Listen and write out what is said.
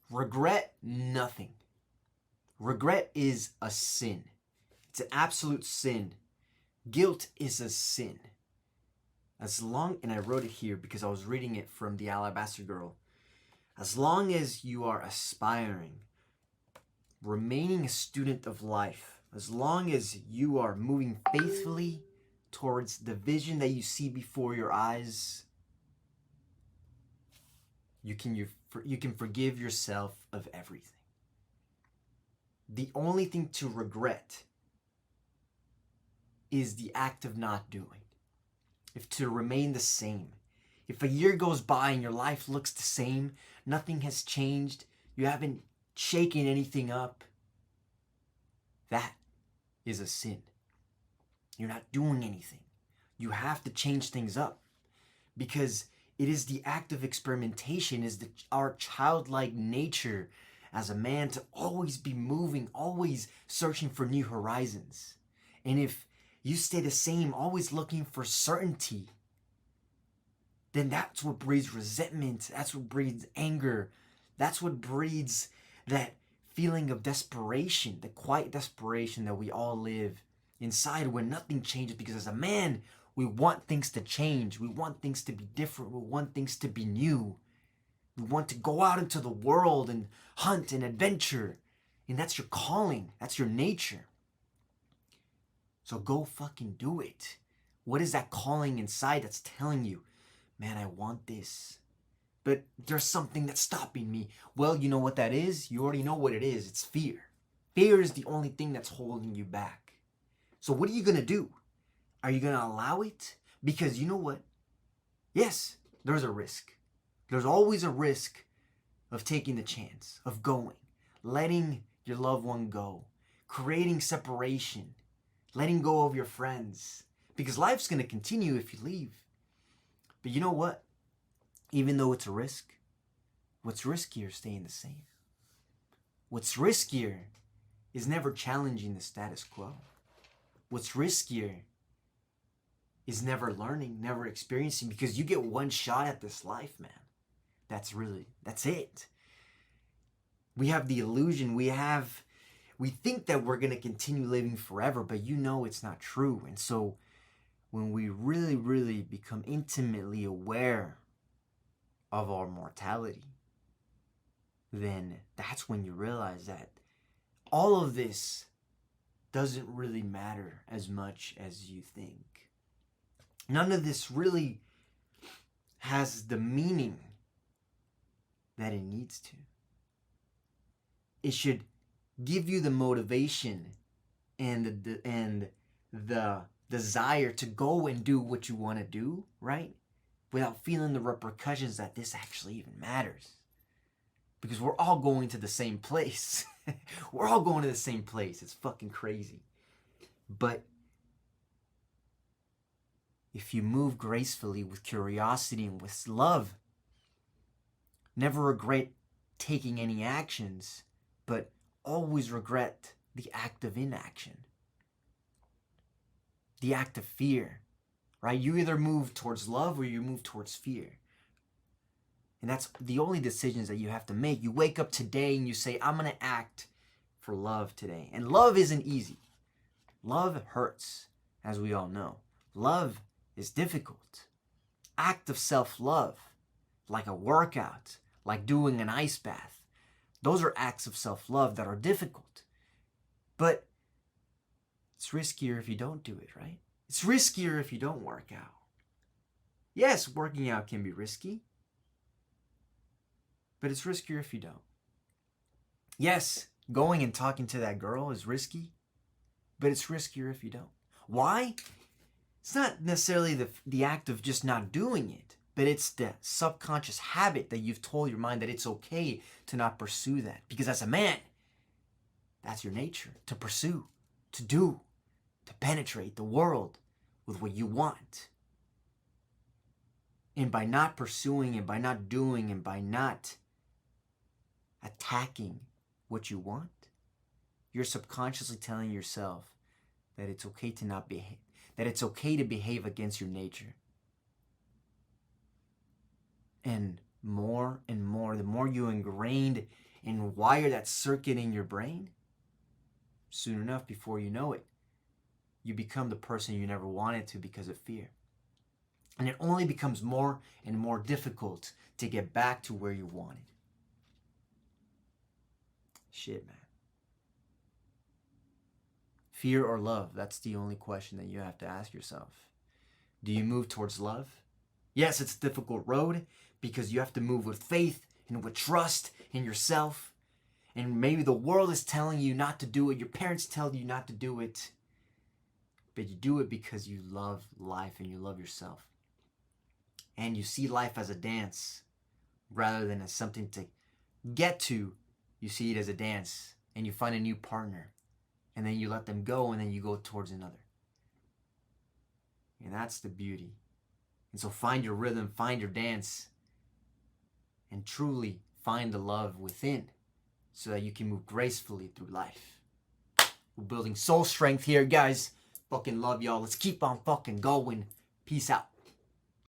Regret nothing. Regret is a sin. It's an absolute sin. Guilt is a sin. And I wrote it here because I was reading it from The Alabaster Girl. As long as you are aspiring, remaining a student of life, as long as you are moving faithfully towards the vision that you see before your eyes, you can forgive yourself of everything. The only thing to regret is the act of not doing. If to remain the same. If a year goes by and your life looks the same, nothing has changed, you haven't shaken anything up, that is a sin. You're not doing anything. You have to change things up because it is the act of experimentation, is our childlike nature as a man to always be moving, always searching for new horizons. And if you stay the same, always looking for certainty, then that's what breeds resentment. That's what breeds anger. That's what breeds that feeling of desperation, the quiet desperation that we all live inside when nothing changes. Because as a man, we want things to change. We want things to be different. We want things to be new. We want to go out into the world and hunt and adventure. And that's your calling. That's your nature. So go fucking do it. What is that calling inside that's telling you, man, I want this, but there's something that's stopping me? Well, you know what that is? You already know what it is. It's fear. Fear is the only thing that's holding you back. So what are you going to do? Are you going to allow it? Because you know what? Yes, there's a risk. There's always a risk of taking the chance, of going, letting your loved one go, creating separation, letting go of your friends, because life's going to continue if you leave. But you know what? Even though it's a risk, what's riskier is staying the same. What's riskier is never challenging the status quo. What's riskier is never learning, never experiencing, because you get one shot at this life, man. That's it. We have the illusion, we think that we're going to continue living forever, but you know it's not true. And so when we really, really become intimately aware of our mortality, then that's when you realize that all of this doesn't really matter as much as you think. None of this really has the meaning that it needs to. It should give you the motivation and the desire to go and do what you want to do, right? Without feeling the repercussions that this actually even matters. Because we're all going to the same place. We're all going to the same place. It's fucking crazy. But if you move gracefully with curiosity and with love, never regret taking any actions, but always regret the act of inaction. The act of fear, right? You either move towards love or you move towards fear. And that's the only decisions that you have to make. You wake up today and you say, I'm going to act for love today. And love isn't easy. Love hurts, as we all know. Love is difficult. Act of self-love, like a workout, like doing an ice bath. Those are acts of self-love that are difficult. But it's riskier if you don't do it, right? It's riskier if you don't work out. Yes, working out can be risky, but it's riskier if you don't. Yes, going and talking to that girl is risky, but it's riskier if you don't. Why? It's not necessarily the act of just not doing it, but it's the subconscious habit that you've told your mind that it's okay to not pursue that. Because as a man, that's your nature, to pursue, to do, to penetrate the world with what you want. And by not pursuing and by not doing and by not attacking what you want, you're subconsciously telling yourself that it's okay to not behave, that it's okay to behave against your nature. And more, the more you ingrained and wire that circuit in your brain, soon enough, before you know it, you become the person you never wanted to because of fear. And it only becomes more and more difficult to get back to where you wanted. Shit, man. Fear or love? That's the only question that you have to ask yourself. Do you move towards love? Yes, it's a difficult road because you have to move with faith and with trust in yourself. And maybe the world is telling you not to do it. Your parents tell you not to do it. But you do it because you love life and you love yourself. And you see life as a dance rather than as something to get to. You see it as a dance and you find a new partner. And then you let them go and then you go towards another. And that's the beauty. And so find your rhythm, find your dance, and truly find the love within so that you can move gracefully through life. We're building soul strength here, guys. Fucking love y'all. Let's keep on fucking going. Peace out.